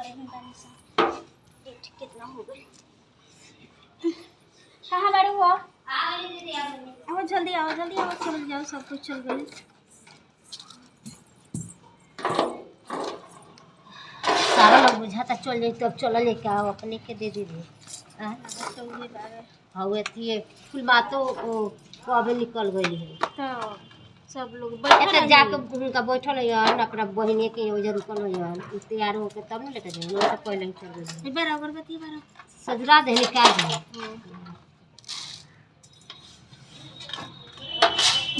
करेंगे गाने से। डेट कितना हो गए? कहाँ बड़े हो? आओ जल्दी आओ जल्दी आओ, चल जाओ, सब कुछ चल गए। सारा लोग बुझाता चल जाई तब चल लेके आओ अपने के दे दे हाँ थी फुल बातो कबे निकल गई है तो सब लोग बैठल जाके उनका बैठल है अपना बहने के वजह रुकल है तैयार होके तब न लेके जाए तो पहले ही चल गई बार अगरबत्ती बार सजरा दे निकाल दे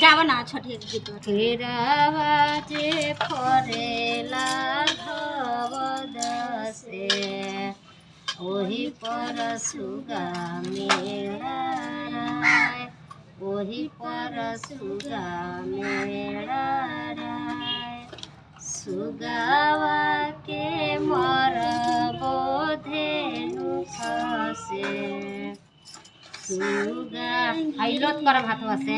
गावा ना छठे गीत तेरा जे फरेला धवद से ओही पर सुगा मेरा राय ओही पर सुगा मेरा राय सुगावा के मर बोधेनु खसे सुगा हाइलोट करम हाथवा से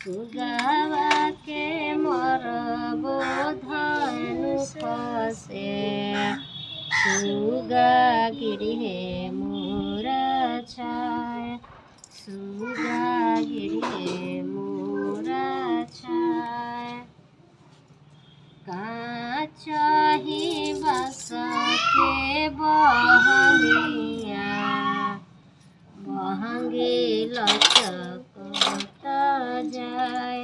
सुगावा के मर बोधनु खसे सुगा गिरी है मोरा छाय सुगा गिरी है मोरा छाय काचही बस के बहनिया बहंगी लचकत जाए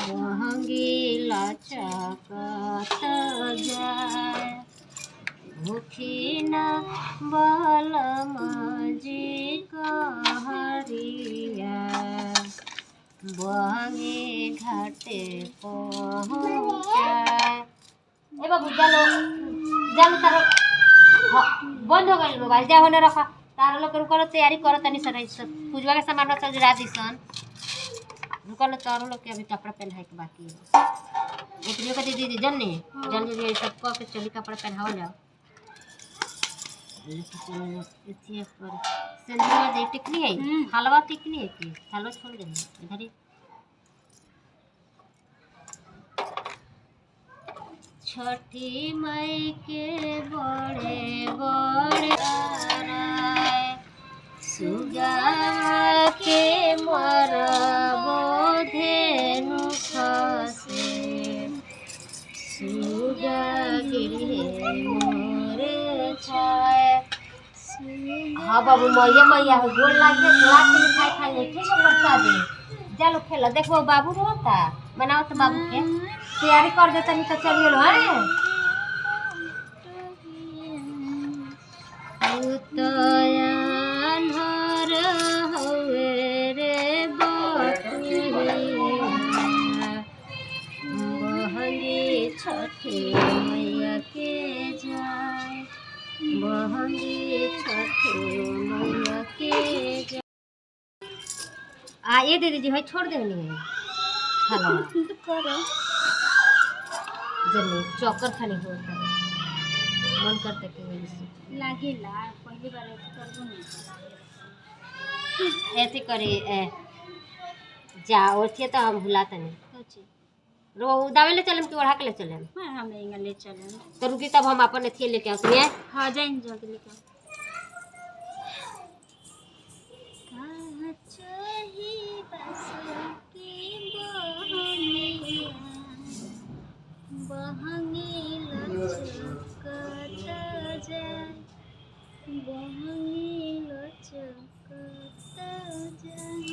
बहंगी लचकत जाए भूखी न बलम जी कहरिया बहंगी घाटे पहुँचाए ए बाबू चलो चलो तारो बंद हो गई मोबाइल जा होने रखा तारा लोग रुकल तैयारी करो तनी सर पूजवा के सामान सजरा दिसन रुकल तारो लोग के अभी कपड़ा पहनाए के बाकी है एकरियो के दीदी जन्नी जल्दी सब को के चली कपड़ा पहनाओ जाओ इतिहास पर सिंदूर दे टिकनी है हलवा टिकनी है कि हलवा छोड़ दे इधर ही छठी मई के बड़े बड़े सुगा के मर बोधेनु खसे सुगा गिरे मोरे छाय हाँ बाबू मैया मैया है गोल लागे लाग के खाए खाए ठीक है बता दे चलो खेला देखो बाबू रोता बनाओ तो बाबू के तैयारी कर देता नहीं तो चलिए लो हैं उतयान हर होए रे बटुहिया बहंगी छठी मैया के जाए बहंगी छठी मैया के जाए ये दीदी जी भाई छोड़ देनी है हेलो करो जल्दी चौकर खानी हो मन करते के लागेला पहली बार करबो नहीं ऐसे करे जा ओछे तो हम भुलाते नहीं अच्छे रो दावे ले चलम कि ओढ़ा के ले चलम हां हम ले चलें तो रुकी तब हम अपन एथी लेके आते हैं हां जाइन जल्दी लेके चाही बस की बहंगी लचकत जाए बहंगी लचकत जाए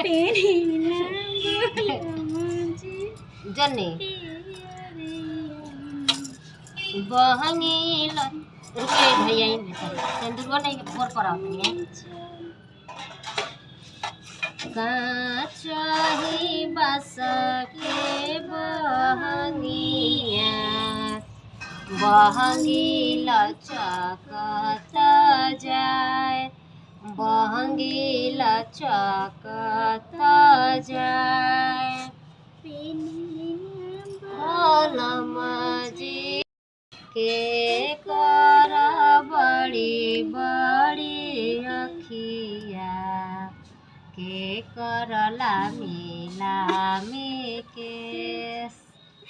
तेरी जन्नी बहंगी रुके भैया इन सिंदूर नहीं फोर पर आते हैं काचही बस के बहंगिया बहंगी लचकत जाए बहंगी लचकत जाए बलम जी के कर बड़ी बड़ी अखिया के कर लामी लामी के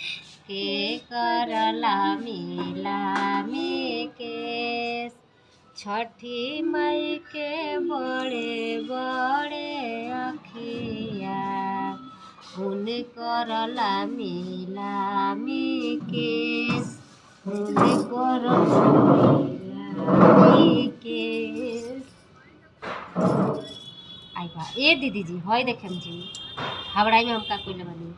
के करला मिलामी केस छठी मई के बड़े बड़े अखिया हुन करला मिलामी केस हुन करला मिलामी केस। आई बा ए दीदी जी हई देखेम जी हवड़ाई में हमका कोई बानी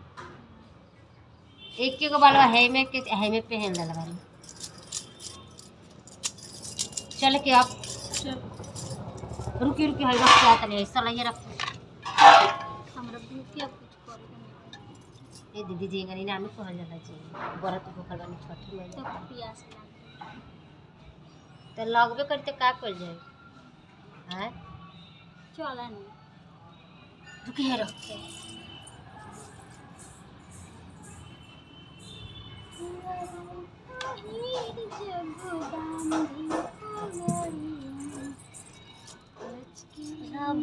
एक के गो बालवा है में पहन ले बानी चल के आप रुकी रुकी हई रख के आता नहीं ऐसा लगे रख हमरा भूख या कुछ करे ए दीदी जी गनी नाम कहल जाला जी व्रत भूखल बानी छठी में तो प्यास लागे तो लगबे करते का कइल जाए हैं चला नहीं रुकी है रख के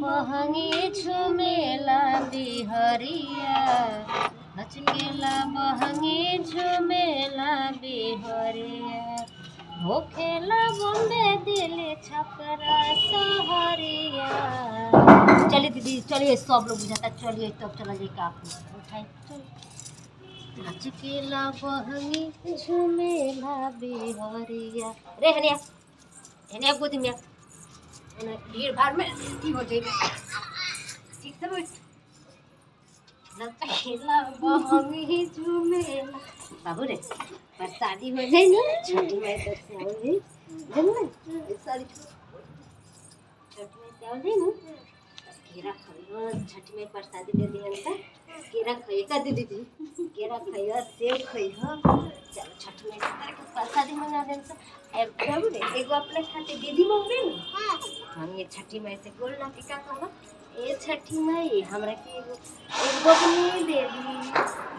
बहंगी झुमेला बिहरिया नचकेला बहंगी झुमेला बिहरिया होखेला बॉम्बे दिल्ली छपरा सहरिया। चलिए दीदी चलिए सब लोग बुझाता चलिए तब चला जाए का उठाए नचकेला बहंगी झुमेला बिहरिया रे हनिया गोदी में भीड़ भाड़ में हो जाए ठीक से बैठ नचकेला बहंगी झुमेला बाबू रे पर शादी हो जाए ना छोटी में तो से हो जाए जन्म सारी छोटी में से हो जाए ना केरा खाइयो छठी में प्रसादी दे दिहन त केरा खाइए का दीदी जी केरा खाइयो सेब खाइयो चलो छठी में तार के प्रसादी मंगा देन त एकदम रे एगो अपने खाते दीदी मंगे ना हां हम ये छठी में से गोल ना के का कहबो ए छठी में हमरा के एगो बबनी दे दी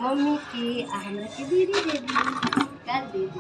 मम्मी की हमरा के दीदी दे दी कर दे दी